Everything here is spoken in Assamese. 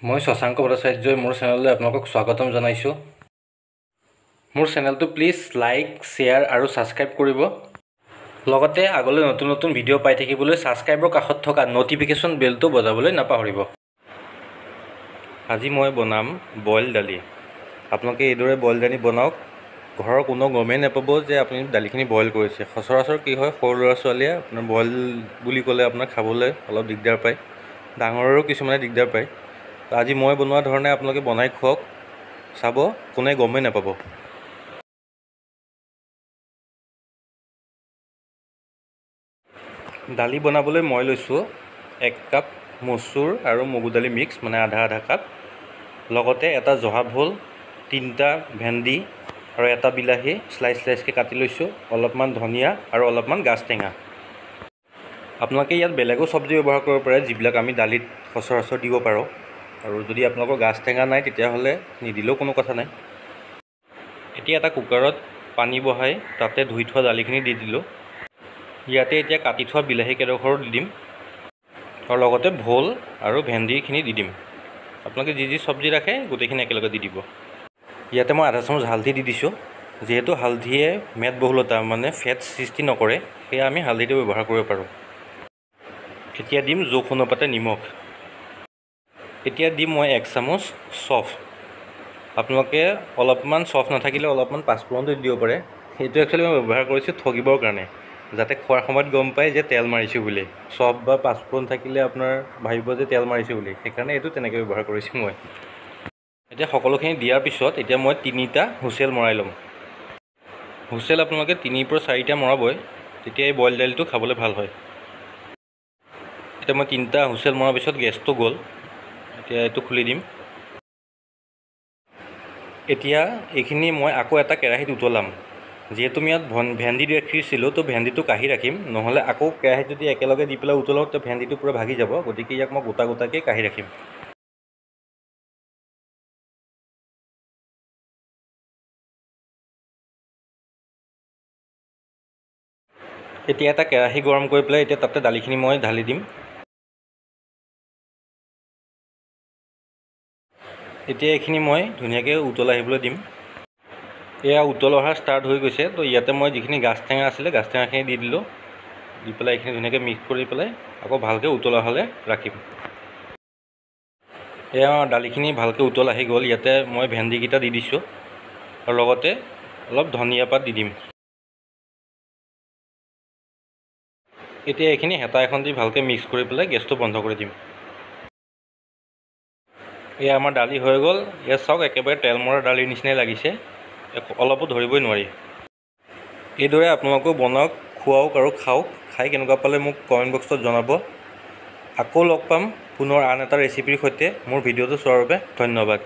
মই শশাংক ভট্টাচাৰ্যই মোৰ চেনেললৈ আপোনালোকক স্বাগতম জনাইছোঁ। মোৰ চেনেলটো প্লিজ লাইক, শ্বেয়াৰ আৰু ছাবস্ক্ৰাইব কৰিব। লগতে আগলৈ নতুন নতুন ভিডিঅ' পাই থাকিবলৈ ছাবস্ক্ৰাইবৰ কাষত থকা ন'টিফিকেশ্যন বেলটো বজাবলৈ নাপাহৰিব। আজি মই বনাম বইল দালি। আপোনালোকে এইদৰে বইল দালি বনাওক। ঘৰৰ কোনো গমেই নাপাব যে আপুনি দালিখিনি বইল কৰিছে। সচৰাচৰ কি হয়, সৰু ল'ৰা ছোৱালীয়ে আপোনাৰ বইল বুলি ক'লে আপোনাৰ খাবলৈ অলপ দিগদাৰ পায়। ডাঙৰৰো কিছুমানে দিগদাৰ পায়। আজি মই বনোৱা ধৰণে আপোনালোকে বনাই খুৱাওক, চাব কোনে গমেই নাপাব। দালি বনাবলৈ মই লৈছোঁ 1 কাপ মচুৰ আৰু মগু দালি মিক্স, মানে আধা আধা কাপ। লগতে এটা জহা ভোল, 3টা ভেন্দি আৰু এটা বিলাহী স্লাইচকৈ কাটি লৈছোঁ, অলপমান ধনিয়া আৰু অলপমান গাজ টেঙা। আপোনালোকে ইয়াত বেলেগো চব্জি ব্যৱহাৰ কৰিব পাৰে, যিবিলাক আমি দালিত সচৰাচৰ দিব পাৰোঁ। আৰু যদি আপোনালোকৰ গাজ টেঙা নাই তেতিয়াহ'লে নিদিলেও কোনো কথা নাই। এতিয়া এটা কুকাৰত পানী বহাই তাতে ধুই থোৱা দালিখিনি দি দিলোঁ। ইয়াতে এতিয়া কাটি থোৱা বিলাহী কেইডোখৰো দি দিম আৰু লগতে ভোল আৰু ভেন্দিখিনি দি দিম। আপোনালোকে যি যি চব্জি ৰাখে গোটেইখিনি একেলগে দি দিব। ইয়াতে মই আধা চামুচ হালধি দি দিছোঁ। যিহেতু হালধিয়ে মেদবহুলতা মানে ফেট সৃষ্টি নকৰে, সেয়া আমি হালধিটো ব্যৱহাৰ কৰিব পাৰোঁ। এতিয়া দিম জোখ অনুপাতে নিমখ। এতিয়া দিম মই 1 চামুচ চফ। আপোনালোকে অলপমান চফ নাথাকিলে অলপমান পাঁচফোৰণটো দি দিব পাৰে। সেইটো একচুৱেলি মই ব্যৱহাৰ কৰিছোঁ ঠগিবৰ কাৰণে, যাতে খোৱাৰ সময়ত গম পায় যে তেল মাৰিছোঁ বুলি। চফ বা পাঁচফোৰণ থাকিলে আপোনাৰ ভাবিব যে তেল মাৰিছোঁ বুলি, সেইকাৰণে এইটো তেনেকৈ ব্যৱহাৰ কৰিছোঁ মই। এতিয়া সকলোখিনি দিয়াৰ পিছত এতিয়া মই 3টা হুইচেল মৰাই ল'ম। হুইচেল আপোনালোকে 3ৰ পৰা 4টা মৰাবই, তেতিয়া এই বইল দাইলটো খাবলৈ ভাল হয়। এতিয়া মই 3টা হুইচেল মৰাৰ পিছত গেছটো গ'ল। এতিয়া এইটো খুলি দিম। এতিয়া এইখিনি মই আকৌ এটা কেৰাহীত উতলাম। যিহেতু আমি ইয়াত ভেন্দি ৰাখিছিলোঁ, তো ভেন্দিটো কাঢ়ি ৰাখিম, নহ'লে আকৌ কেৰাহীত যদি একেলগে দি পেলাই উতলাওঁ তো ভেন্দিটো পূৰা ভাগি যাব। গতিকে ইয়াক মই গোটা গোটাকৈ কাঢ়ি ৰাখিম। এতিয়া এটা কেৰাহী গৰম কৰি পেলাই এতিয়া তাতে দালিখিনি মই ঢালি দিম। এতিয়া এইখিনি মই ধুনীয়াকৈ উতল আহিবলৈ দিম। এয়া উতল অহা ষ্টাৰ্ট হৈ গৈছে। তো ইয়াতে মই যিখিনি গাজ টেঙা আছিলে গাজ টেঙাখিনি দি দিলোঁ। দি পেলাই এইখিনি ধুনীয়াকৈ মিক্স কৰি পেলাই আকৌ ভালকৈ উতল অহালৈ ৰাখিম। এয়া দালিখিনি ভালকৈ উতল আহি গ'ল। ইয়াতে মই ভেন্দিকেইটা দি দিছোঁ আৰু লগতে অলপ ধনিয়া পাত দি দিম। এতিয়া এইখিনি হেতা এখন দি ভালকৈ মিক্স কৰি পেলাই গেছটো বন্ধ কৰি দিম। এয়া আমাৰ দালি হৈ গ'ল। ইয়াত চাওক একেবাৰে তেল মৰা দালিৰ নিচিনাই লাগিছে, অলপো ধৰিবই নোৱাৰি। এইদৰে আপোনালোকেও বনাওক, খুৱাওক আৰু খাওক। খাই কেনেকুৱা পালে মোক কমেণ্ট বক্সত জনাব। আকৌ লগ পাম পুনৰ আন এটা ৰেচিপিৰ সৈতে। মোৰ ভিডিঅ'টো চোৱাৰ বাবে ধন্যবাদ।